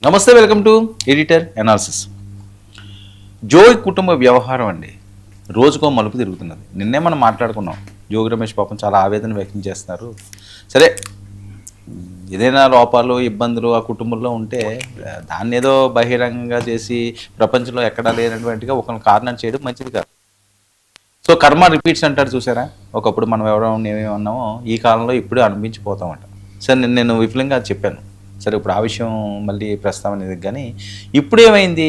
నమస్తే, welcome to editor analysis. జోగి కుటుంబ వ్యవహారం అండి రోజుకో మలుపు తిరుగుతున్నది. నిన్నే మనం మాట్లాడుకున్నాం. జోగి రమేష్ పాపం చాలా ఆవేదన వ్యక్తం చేస్తున్నారు. సరే, ఏదైనా లోపాలు ఇబ్బందులు ఆ కుటుంబంలో ఉంటే దాన్ని ఏదో బహిరంగంగా చేసి ప్రపంచంలో ఎక్కడా లేనటువంటిగా ఒకరిని కారణం చేయడం మంచిది కాదు. సో కర్మ రిపీట్స్ అంటారు చూసారా. ఒకప్పుడు మనం ఏమేమి అన్నామో ఈ కాలంలో ఇప్పుడే అనిపించిపోతామంట. సరే, నేను విఫలంగా చెప్పాను. సరే, ఇప్పుడు ఆ విషయం మళ్ళీ ప్రస్తావన అనేది. కానీ ఇప్పుడు ఏమైంది,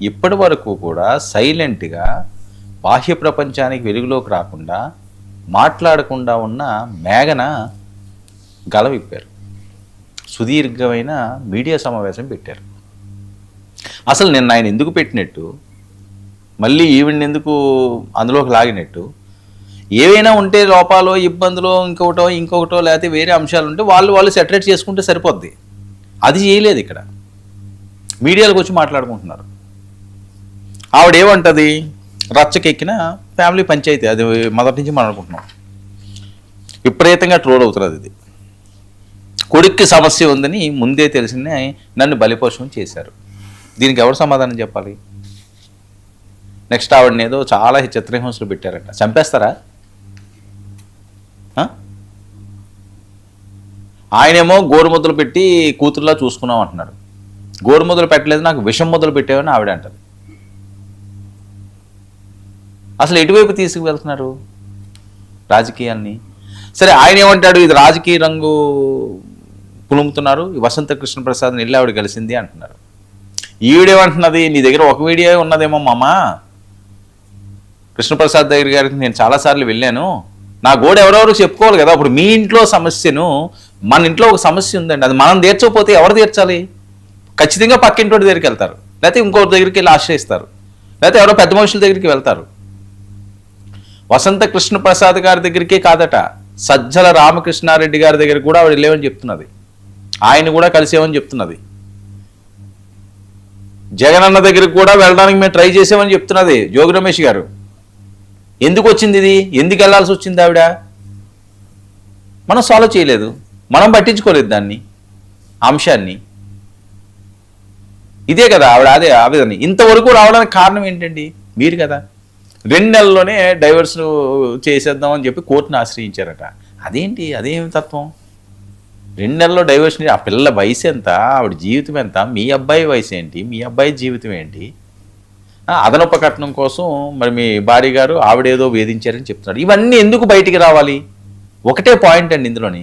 ఇప్పటి వరకు కూడా సైలెంట్గా బాహ్య ప్రపంచానికి వెలుగులోకి రాకుండా మాట్లాడకుండా ఉన్న మేఘన గల విప్పారు. సుదీర్ఘమైన మీడియా సమావేశం పెట్టారు. అసలు నిన్న ఆయన ఎందుకు పెట్టినట్టు, మళ్ళీ ఈవిడ్ని ఎందుకు అందులోకి లాగినట్టు, ఏవైనా ఉంటే లోపాలో ఇబ్బందులో ఇంకొకటో లేకపోతే వేరే అంశాలు ఉంటే వాళ్ళు సెటరేట్ చేసుకుంటే సరిపోద్ది. అది చేయలేదు. ఇక్కడ మీడియాలకు వచ్చి మాట్లాడుకుంటున్నారు. ఆవిడేమంటుంది, రచ్చకెక్కిన ఫ్యామిలీ పంచాయతీ. అది మొదటి నుంచి మనం అనుకుంటున్నాం. విపరీతంగా ట్రోల్ అవుతున్నది. ఇది కొడుక్కి సమస్య ఉందని ముందే తెలిసిందే నన్ను బలిపోషం చేశారు. దీనికి ఎవరు సమాధానం చెప్పాలి? నెక్స్ట్ ఆవిడని ఏదో చాలా చిత్రహింసలు పెట్టారంట. చంపేస్తారా? ఆయనేమో గోరుముద్దలు పెట్టి కూతురులా చూసుకున్నాం అంటున్నారు. గోరుముద్దలు పెట్టలేదు, నాకు విషం ముద్దలు పెట్టావని ఆవిడ అంటది. అసలు ఎటువైపు తీసుకువెళ్తున్నారు రాజకీయాల్ని? సరే, ఆయన ఏమంటాడు, ఇది రాజకీయ రంగు పులుముతున్నారు, వసంత కృష్ణ ప్రసాద్ని వెళ్ళి ఆవిడ కలిసింది అంటున్నారు. ఈవిడేమంటున్నది, నీ దగ్గర ఒక వీడియో ఉన్నదేమో మామ, కృష్ణప్రసాద్ దగ్గర గారికి నేను చాలాసార్లు వెళ్ళాను, నా గోడ ఎవరెవరు చెప్పుకోవాలి కదా. అప్పుడు మీ ఇంట్లో సమస్యను, మన ఇంట్లో ఒక సమస్య ఉందండి, అది మనం తీర్చకపోతే ఎవరు తీర్చాలి? ఖచ్చితంగా పక్కింటి దగ్గరికి వెళ్తారు, లేకపోతే ఇంకోటి దగ్గరికి వెళ్ళి ఆశ్రయిస్తారు, లేకపోతే ఎవరో పెద్ద మనుషుల దగ్గరికి వెళ్తారు. వసంత కృష్ణ ప్రసాద్ గారి దగ్గరికే కాదట, సజ్జల రామకృష్ణారెడ్డి గారి దగ్గర కూడా ఆవిడ వెళ్ళేమని చెప్తున్నది. ఆయన కూడా కలిసేమని చెప్తున్నది. జగనన్న దగ్గరికి కూడా వెళ్ళడానికి మేము ట్రై చేసామని చెప్తున్నది జోగి రమేష్ గారు. ఎందుకు వచ్చింది ఇది? ఎందుకు వెళ్ళాల్సి వచ్చింది ఆవిడ? మనం సాల్వ్ చేయలేదు, మనం పట్టించుకోలేదు దాన్ని, అంశాన్ని. ఇదే కదా ఆవిడ అదే ఆవేదన. ఇంతవరకు రావడానికి కారణం ఏంటండి? మీరు కదా. 2 నెలల్లోనే డైవర్స్ చేసేద్దామని చెప్పి కోర్టును ఆశ్రయించారట. అదేంటి, అదేమి తత్వం? 2 నెలల్లో డైవర్స్. ఆ పిల్లల వయసు ఎంత, ఆవిడ జీవితం ఎంత, మీ అబ్బాయి వయసు ఏంటి, మీ అబ్బాయి జీవితం ఏంటి? అదనపు కట్నం కోసం మరి మీ భార్య గారు ఆవిడేదో వేధించారని చెప్తున్నారు. ఇవన్నీ ఎందుకు బయటికి రావాలి? ఒకటే పాయింట్ అండి ఇందులోని.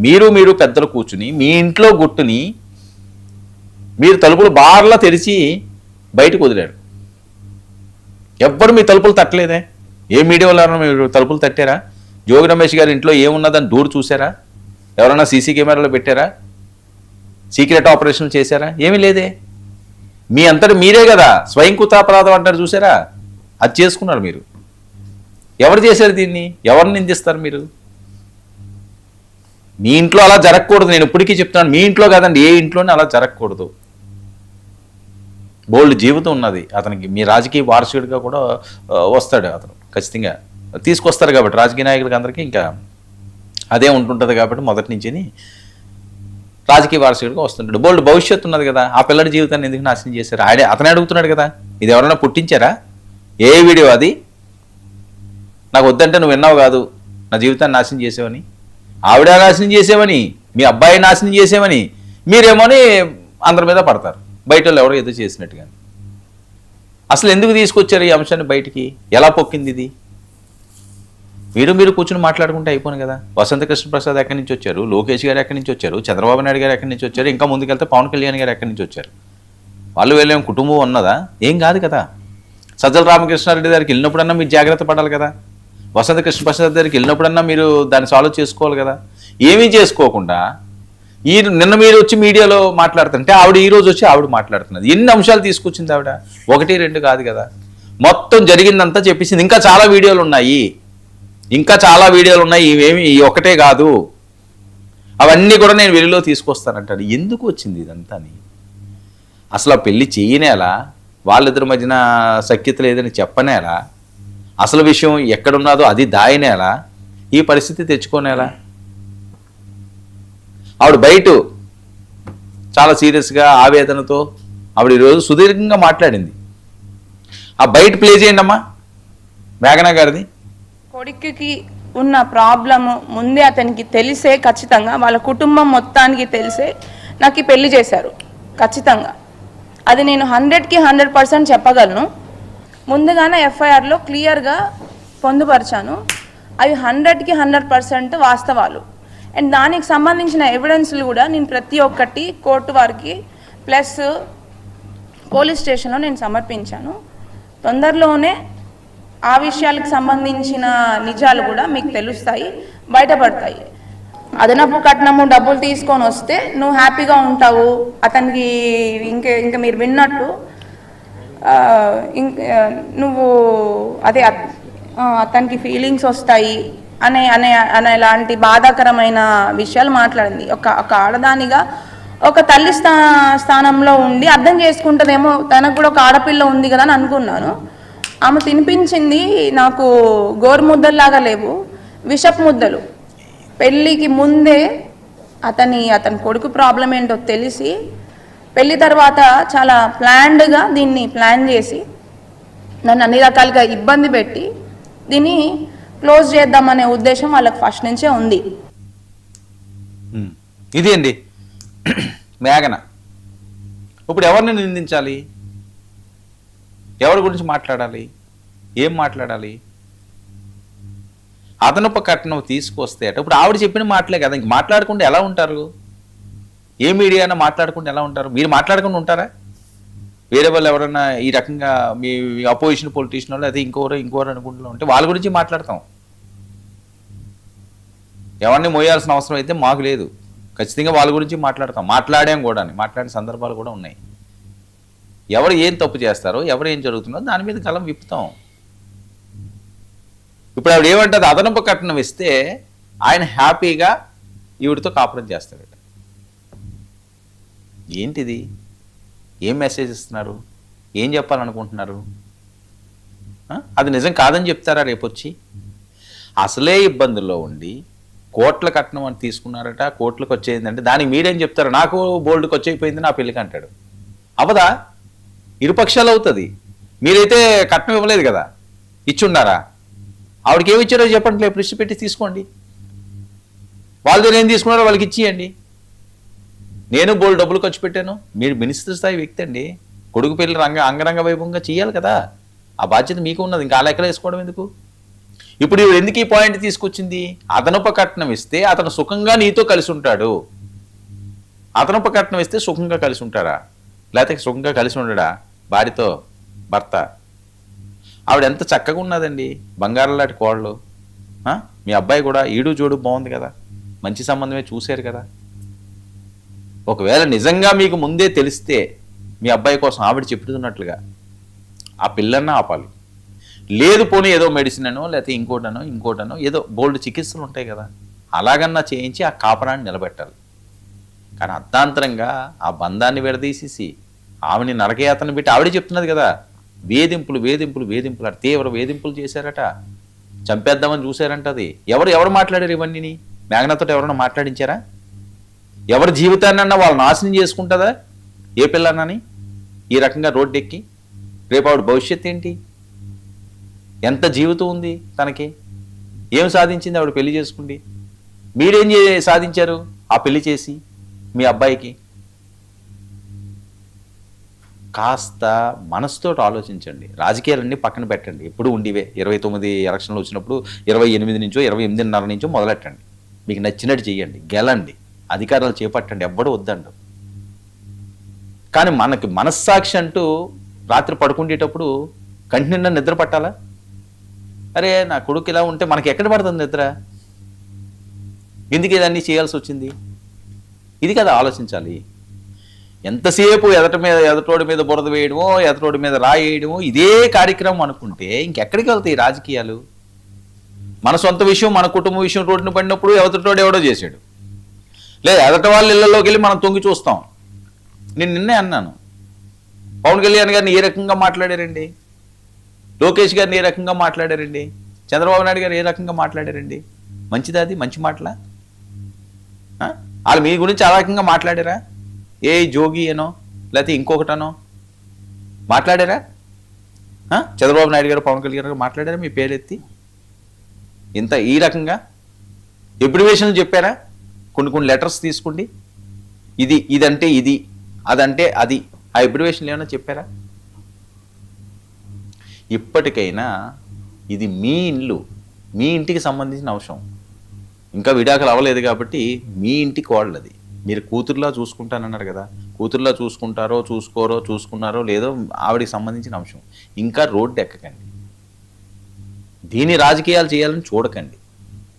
మీరు పెద్దలు కూర్చుని మీ ఇంట్లో గుట్టుని మీరు తలుపులు బార్లా తెరిచి బయటకు వదిలారు. ఎవ్వరు మీ తలుపులు తట్టలేదే. ఏ మీడియా వాళ్ళ మీరు తలుపులు తట్టారా? జోగి రమేష్ గారి ఇంట్లో ఏమున్నదని డోర్ చూసారా? ఎవరైనా సీసీ కెమెరాలో పెట్టారా? సీక్రెట్ ఆపరేషన్లు చేశారా? ఏమీ లేదే. మీ అంతటి మీరే కదా స్వయంకృతాపరాధం అంటారు చూసారా, అది చేసుకున్నారు మీరు. ఎవరు చేశారు దీన్ని? ఎవరిని నిందిస్తారు మీరు? మీ ఇంట్లో అలా జరగకూడదు. నేను ఇప్పటికీ చెప్తున్నాను, మీ ఇంట్లో కాదండి, ఏ ఇంట్లోనే అలా జరగకూడదు. బోల్డ్ జీవితం ఉన్నది అతనికి. మీ రాజకీయ వారసుడిగా కూడా వస్తాడు అతను, ఖచ్చితంగా తీసుకొస్తారు. కాబట్టి రాజకీయ నాయకులకి అందరికీ ఇంకా అదే ఉంటుంటుంది. కాబట్టి మొదటి నుంచి రాజకీయ వారసుడిగా వస్తుంటాడు. బోల్డ్ భవిష్యత్తు ఉన్నది కదా. ఆ పిల్లడి జీవితాన్ని ఎందుకు నాశనం చేశారు? అతనే అడుగుతున్నాడు కదా. ఇది ఎవరైనా పుట్టించారా? ఏ వీడియో అది? నాకు వద్దంటే నువ్వు విన్నావు కాదు, నా జీవితాన్ని నాశనం చేసేవని, ఆవిడ నాశనం చేసేవని, మీ అబ్బాయి నాశనం చేసేవని, మీరేమోని అందరి మీద పడతారు, బయట వాళ్ళు ఎవరో ఏదో చేసినట్టుగా. అసలు ఎందుకు తీసుకొచ్చారు ఈ అంశాన్ని బయటికి? ఎలా పొక్కింది ఇది? మీరు కూర్చుని మాట్లాడుకుంటే అయిపోను కదా. వసంత కృష్ణ ప్రసాద్ ఎక్కడి నుంచి వచ్చారు, లోకేష్ గారు ఎక్కడి నుంచి వచ్చారు, చంద్రబాబు నాయుడు గారు ఎక్కడి నుంచి వచ్చారు, ఇంకా ముందుకెళ్తే పవన్ కళ్యాణ్ గారు ఎక్కడి నుంచి వచ్చారు? వాళ్ళు వెళ్ళేం కుటుంబం ఉన్నదా? ఏం కాదు కదా. సజ్జల రామకృష్ణారెడ్డి దగ్గరికి వెళ్ళినప్పుడన్నా మీరు జాగ్రత్త పడాలి కదా. వసంత కృష్ణ ప్రసాద్ దగ్గరికి వెళ్ళినప్పుడన్నా మీరు దాన్ని సాల్వ్ చేసుకోవాలి కదా. ఏమీ చేసుకోకుండా నిన్న మీరు వచ్చి మీడియాలో మాట్లాడుతుంటే ఆవిడ ఈరోజు వచ్చి ఆవిడ మాట్లాడుతున్నది. ఎన్ని అంశాలు తీసుకొచ్చింది ఆవిడ? 1, 2 కాదు కదా, మొత్తం జరిగిందంతా చెప్పేసింది. ఇంకా చాలా వీడియోలు ఉన్నాయి, ఇవేమి ఒకటే కాదు, అవన్నీ కూడా నేను వెలుగులో తీసుకొస్తానంటాడు. ఎందుకు వచ్చింది ఇదంతా? అసలు ఆ పెళ్లి చేయనేలా, వాళ్ళిద్దరి మధ్యన సఖ్యత లేదని చెప్పనేలా, అసలు విషయం ఎక్కడున్నదో అది దాయనేలా, ఈ పరిస్థితి తెచ్చుకోనేలా? ఆవిడ బయట చాలా సీరియస్గా ఆవేదనతో ఆవిడ ఈరోజు సుదీర్ఘంగా మాట్లాడింది. ఆ బయట ప్లే చేయండి అమ్మా మేఘనా గారిది. కొడుకుకి ఉన్న ప్రాబ్లము ముందే అతనికి తెలిసే, ఖచ్చితంగా వాళ్ళ కుటుంబం మొత్తానికి తెలిసే నాకు ఈ పెళ్లి చేశారు. ఖచ్చితంగా అది నేను 100కి 100% చెప్పగలను. ముందుగానే ఎఫ్ఐఆర్లో క్లియర్గా పొందుపరిచాను. అవి 100కి 100% వాస్తవాలు. అండ్ దానికి సంబంధించిన ఎవిడెన్స్లు కూడా నేను ప్రతి ఒక్కటి కోర్టు వారికి ప్లస్ పోలీస్ స్టేషన్లో నేను సమర్పించాను. తొందరలోనే ఆ విషయాలకు సంబంధించిన నిజాలు కూడా మీకు తెలుస్తాయి, బయటపడతాయి. అదనపు కట్నము డబ్బులు తీసుకొని వస్తే నువ్వు హ్యాపీగా ఉంటావు, అతనికి ఇంకా మీరు విన్నట్టు నువ్వు అదే అతనికి ఫీలింగ్స్ వస్తాయి అనేలాంటి బాధాకరమైన విషయాలు మాట్లాడింది. ఒక ఆడదానిగా ఒక తల్లి స్థానంలో ఉండి అర్థం చేసుకుంటుందేమో, తనకు కూడా ఒక ఆడపిల్ల ఉంది కదా అని అనుకున్నాను. ఆమె తినిపించింది నాకు గోరు ముద్దల్లాగా లేవు, విషపు ముద్దలు. పెళ్ళికి ముందే అతని కొడుకు ప్రాబ్లం ఏంటో తెలిసి పెళ్ళి తర్వాత చాలా ప్లాన్డ్గా దీన్ని ప్లాన్ చేసి నన్ను అన్ని రకాలుగా ఇబ్బంది పెట్టి దీన్ని క్లోజ్ చేద్దామనే ఉద్దేశం వాళ్ళకి ఫస్ట్ నుంచే ఉంది. ఇది అండి మేఘన. ఇప్పుడు ఎవరిని నిందించాలి, ఎవరి గురించి మాట్లాడాలి, ఏం మాట్లాడాలి? అదనపు కట్నం తీసుకొస్తే ఇప్పుడు ఆవిడ చెప్పిన మాటలే కదా, ఇంక మాట్లాడకుండా ఎలా ఉంటారు? ఏ మీడియానా మాట్లాడకుండా ఎలా ఉంటారు? మీరు మాట్లాడకుండా ఉంటారా? వేరే వాళ్ళు ఎవరైనా ఈ రకంగా మీ అపోజిషన్ పొలిటీషియన్ వాళ్ళు అది ఇంకోరు అనుకుంటూ ఉంటే వాళ్ళ గురించి మాట్లాడతాం. ఎవరిని మోయాల్సిన అవసరం అయితే మాకు లేదు. ఖచ్చితంగా వాళ్ళ గురించి మాట్లాడతాం, మాట్లాడాం కూడా, మాట్లాడిన సందర్భాలు కూడా ఉన్నాయి. ఎవరు ఏం తప్పు చేస్తారో, ఎవరు ఏం జరుగుతుందో దాని మీద కలం విప్పుతాం. ఇప్పుడు ఆవిడ ఏమంటుంది, అదనపు కట్నం ఇస్తే ఆయన హ్యాపీగా ఈవిడితో కాపురం చేస్తాడట. ఏంటిది? ఏం మెసేజ్ ఇస్తున్నారు? ఏం చెప్పాలనుకుంటున్నారు? అది నిజం కాదని చెప్తారా రేపొచ్చి? అసలే ఇబ్బందుల్లో ఉండి కోట్ల కట్నం అని తీసుకున్నారట, కోట్లకు వచ్చేయిందంటే దానికి మీరేం చెప్తారు? నాకు బోల్డ్కి వచ్చేయిపోయింది నా పెళ్ళికి అంటాడు. అవదా? ఇరుపక్షాలు అవుతుంది. మీరైతే కట్నం ఇవ్వలేదు కదా, ఇచ్చున్నారా? ఆవిడకి ఏమి ఇచ్చారో చెప్పండి, రేపు లిస్ట్ పెట్టి తీసుకోండి. వాళ్ళ దగ్గర ఏం తీసుకున్నారో వాళ్ళకి ఇచ్చేయండి. నేను బోల్డ్ డబ్బులు ఖర్చు పెట్టాను. మీరు మినిస్టర్ స్థాయి వ్యక్తి అండి, కొడుకు పెళ్లి అంగరంగ వైభవంగా చేయాలి కదా, ఆ బాధ్యత మీకు ఉన్నది. ఇంకా లెక్కలు వేసుకోవడం ఎందుకు? ఇప్పుడు ఎందుకు ఈ పాయింట్ తీసుకొచ్చింది? అదనపు కట్నం ఇస్తే అతను సుఖంగా నీతో కలిసి ఉంటాడు. అదనపు కట్నం ఇస్తే సుఖంగా కలిసి ఉంటారా? లేకపోతే సుఖంగా కలిసి ఉండడా భార్యతో భర్త? ఆవిడ ఎంత చక్కగా ఉన్నదండి, బంగారం లాంటి కోడలు. మీ అబ్బాయి కూడా ఈడు జోడు బాగుంది కదా, మంచి సంబంధమే చూశారు కదా. ఒకవేళ నిజంగా మీకు ముందే తెలిస్తే మీ అబ్బాయి కోసం ఆవిడ చెప్తున్నట్లుగా ఆ పిల్లన్నా ఆపాలి. లేదు పోనీ ఏదో మెడిసిన్ అనో లేకపోతే ఇంకోటనో ఏదో బోల్డ్ చికిత్సలు ఉంటాయి కదా, అలాగన్నా చేయించి ఆ కాపరాన్ని నిలబెట్టాలి. కానీ అర్ధాంతరంగా ఆ బంధాన్ని విడదీసేసి ఆవిని నరకయాతన పెట్టి ఆవిడే చెప్తున్నది కదా, వేధింపులు అటు తీవ్ర వేధింపులు చేశారట, చంపేద్దామని చూశారంట. అది ఎవరు మాట్లాడారు ఇవన్నీ? మేఘనతో ఎవరన్నా మాట్లాడించారా? ఎవరి జీవితాన్ని అన్నా వాళ్ళు నాశనం చేసుకుంటుందా ఏ పిల్లనని ఈ రకంగా రోడ్డెక్కి? రేపు ఆవిడ భవిష్యత్తు ఏంటి? ఎంత జీవితం ఉంది తనకి? ఏం సాధించింది ఆవిడ పెళ్లి చేసుకుంది? మీరేం సాధించారు ఆ పెళ్లి చేసి మీ అబ్బాయికి? కాస్త మనసుతో ఆలోచించండి. రాజకీయాలన్నీ పక్కన పెట్టండి, ఎప్పుడు ఉండివే. 29 ఎలక్షన్లు వచ్చినప్పుడు 28 నుంచో 28:30 నుంచో మొదలెట్టండి. మీకు నచ్చినట్టు చెయ్యండి, గెలండి, అధికారాలు చేపట్టండి, ఎవ్వడూ వద్దండు. కానీ మనకి మనస్సాక్షి అంటూ రాత్రి పడుకుండేటప్పుడు కంటి నిండా నిద్ర పట్టాలా? అరే నా కొడుకు ఇలా ఉంటే మనకి ఎక్కడ పడుతుంది నిద్ర? ఎందుకు ఇదన్నీ చేయాల్సి వచ్చింది? ఇది కదా ఆలోచించాలి. ఎంతసేపు ఎదటోడి మీద బురద వేయడమో, ఎదటోడి మీద రాయేయడమో ఇదే కార్యక్రమం అనుకుంటే ఇంకెక్కడికి వెళ్తాయి రాజకీయాలు? మన సొంత విషయం, మన కుటుంబ విషయం రోడ్డును పడినప్పుడు ఎదటోడు ఎవడో చేశాడు, లేదా ఎదట వాళ్ళ ఇళ్లలోకి వెళ్ళి మనం తొంగి చూస్తాం. నేను నిన్నే అన్నాను, పవన్ కళ్యాణ్ గారిని ఏ రకంగా మాట్లాడారండి, లోకేష్ గారిని ఏ రకంగా మాట్లాడారండి, చంద్రబాబు నాయుడు గారు ఏ రకంగా మాట్లాడారండి? మంచిదా? అది మంచి మాటలా? వాళ్ళు మీ గురించి ఆ రకంగా మాట్లాడారా? ఏ జోగి అనో లేకపోతే ఇంకొకటనో మాట్లాడారా? చంద్రబాబు నాయుడు గారు పవన్ కళ్యాణ్ గారు మాట్లాడారా మీ పేరెత్తి ఇంత ఈ రకంగా? ఎబ్రివేషన్లు చెప్పారా? కొన్ని లెటర్స్ తీసుకోండి, ఇదంటే ఇది, అదంటే అది, ఆ ఎబ్రివేషన్లు ఏమైనా చెప్పారా? ఇప్పటికైనా ఇది మీ ఇల్లు, మీ ఇంటికి సంబంధించిన అంశం. ఇంకా విడాకులు అవ్వలేదు కాబట్టి మీ ఇంటికి కోడలది. మీరు కూతురులా చూసుకుంటానన్నారు కదా, కూతురులా చూసుకుంటారో చూసుకోరో చూసుకున్నారో లేదో ఆవిడికి సంబంధించిన అంశం. ఇంకా రోడ్డు ఎక్కకండి, దీని రాజకీయాలు చేయాలని చూడకండి.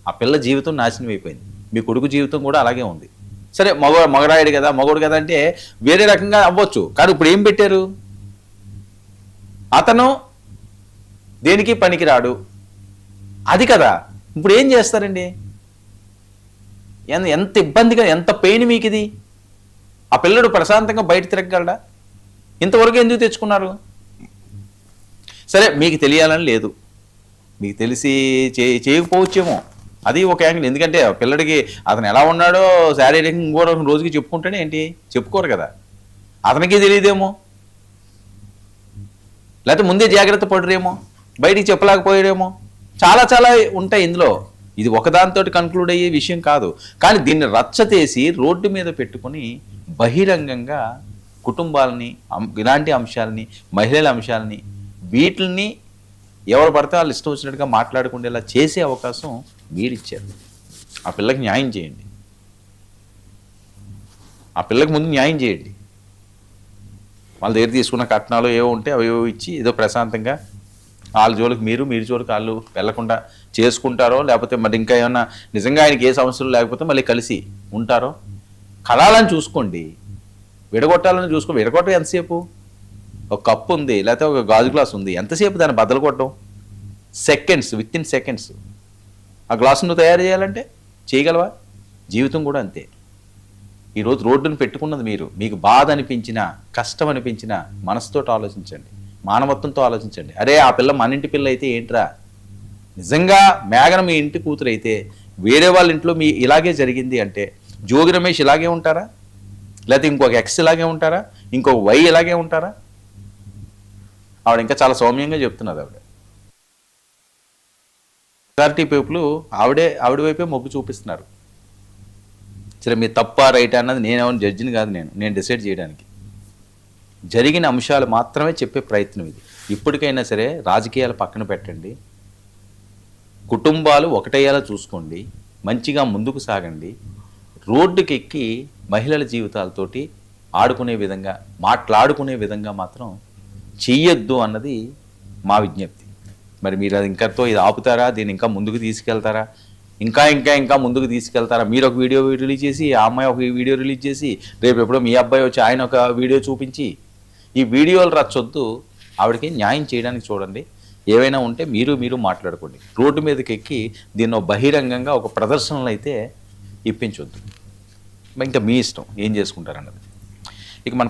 ఆ పిల్ల జీవితం నాశనం అయిపోయింది, మీ కొడుకు జీవితం కూడా అలాగే ఉంది. సరే మగరాయుడు కదా, మగోడు కదా అంటే వేరే రకంగా అవ్వచ్చు, కానీ ఇప్పుడు ఏం పెట్టారు? అతను దేనికి పనికిరాడు, అది కదా. ఇప్పుడు ఏం చేస్తారండి? ఎంత ఇబ్బందిగా, ఎంత పెయిన్ మీకు ఇది. ఆ పిల్లడు ప్రశాంతంగా బయట తిరగలడా? ఇంతవరకు ఎందుకు తెచ్చుకున్నారు? సరే మీకు తెలియాలని లేదు, మీకు తెలిసి చేయకపోవచ్చేమో, అది ఒక యాంగిల్. ఎందుకంటే పిల్లడికి అతను ఎలా ఉన్నాడో శారీరకంగా ఇంకో రోజుకి చెప్పుకుంటేనే ఏంటి, చెప్పుకోరు కదా, అతనికి తెలియదేమో, లేకపోతే ముందే జాగ్రత్త పడరేమో, బయటికి చెప్పలేకపోయాడేమో, చాలా చాలా ఉంటాయి ఇందులో. ఇది ఒకదానితో కన్క్లూడ్ అయ్యే విషయం కాదు. కానీ దీన్ని రచ్చతేసి రోడ్డు మీద పెట్టుకుని బహిరంగంగా కుటుంబాలని, ఇలాంటి అంశాలని, మహిళల అంశాలని, వీటిని ఎవరు పడితే వాళ్ళు ఇష్టం వచ్చినట్టుగా మాట్లాడుకునేలా చేసే అవకాశం మీరిచ్చారు. ఆ పిల్లకి న్యాయం చేయండి, ఆ పిల్లకి ముందు న్యాయం చేయండి. వాళ్ళ దగ్గర తీసుకున్న కట్నాలు ఏవో ఉంటే అవి ఇచ్చి ఏదో ప్రశాంతంగా వాళ్ళ జోలికి మీరు జోలికి వాళ్ళు వెళ్లకుండా చేసుకుంటారో, లేకపోతే మరి ఇంకా ఏమన్నా నిజంగా ఆయనకి ఏ సమస్యలు లేకపోతే మళ్ళీ కలిసి ఉంటారో కలాలని చూసుకోండి. విడగొట్టాలని చూసుకో. విడగొట్టడం ఎంతసేపు? ఒక కప్పు ఉంది, లేకపోతే ఒక గాజు గ్లాస్ ఉంది, ఎంతసేపు దాన్ని బద్దలు కొట్టడం? Seconds, with in seconds. ఆ గ్లాసు నువ్వు తయారు చేయాలంటే చేయగలవా? జీవితం కూడా అంతే. ఈరోజు రోడ్డును పెట్టుకున్నది మీరు. మీకు బాధ అనిపించినా, కష్టం అనిపించినా మనసుతో ఆలోచించండి, మానవత్వంతో ఆలోచించండి. అరే ఆ పిల్ల మన ఇంటి పిల్ల అయితే ఏంట్రా, నిజంగా మేఘన మీ ఇంటి కూతురు అయితే వేరే వాళ్ళ ఇంట్లో మీ ఇలాగే జరిగింది అంటే జోగి రమేష్ ఇలాగే ఉంటారా? లేకపోతే ఇంకొక ఎక్స్ ఇలాగే ఉంటారా? ఇంకొక వై ఇలాగే ఉంటారా? ఆవిడ ఇంకా చాలా సౌమ్యంగా చెప్తున్నది. మెజారిటీ పీపుల్ ఆవిడ వైపే మొగ్గు చూపిస్తున్నారు. సరే మీరు తప్ప రైట్ అన్నది నేనేమో జడ్జిని కాదు, నేను డిసైడ్ చేయడానికి. జరిగిన అంశాలు మాత్రమే చెప్పే ప్రయత్నం ఇది. ఇప్పటికైనా సరే రాజకీయాలు పక్కన పెట్టండి, కుటుంబాలు ఒకటయ్యేలా చూసుకోండి, మంచిగా ముందుకు సాగండి. రోడ్డుకి ఎక్కి మహిళల జీవితాలతోటి ఆడుకునే విధంగా, మాట్లాడుకునే విధంగా మాత్రం చెయ్యొద్దు అన్నది మా విజ్ఞప్తి. మరి మీరు అది ఇంకతో ఇది ఆపుతారా? దీన్ని ఇంకా ముందుకు తీసుకెళ్తారా? ఇంకా ముందుకు తీసుకెళ్తారా? మీరు ఒక వీడియో రిలీజ్ చేసి, ఆ అమ్మాయి ఒక వీడియో రిలీజ్ చేసి, రేపు ఎప్పుడో మీ అబ్బాయి వచ్చి ఆయన ఒక వీడియో చూపించి, ఈ వీడియోలు రచ్చొద్దు. ఆవిడకి న్యాయం చేయడానికి చూడండి. ఏవైనా ఉంటే మీరు మాట్లాడుకోండి. రోడ్డు మీదకి ఎక్కి దీన్ని బహిరంగంగా ఒక ప్రదర్శనలు అయితే ఇప్పించొద్దు. ఇంకా మీ ఇష్టం ఏం చేసుకుంటారన్నది. ఇక మన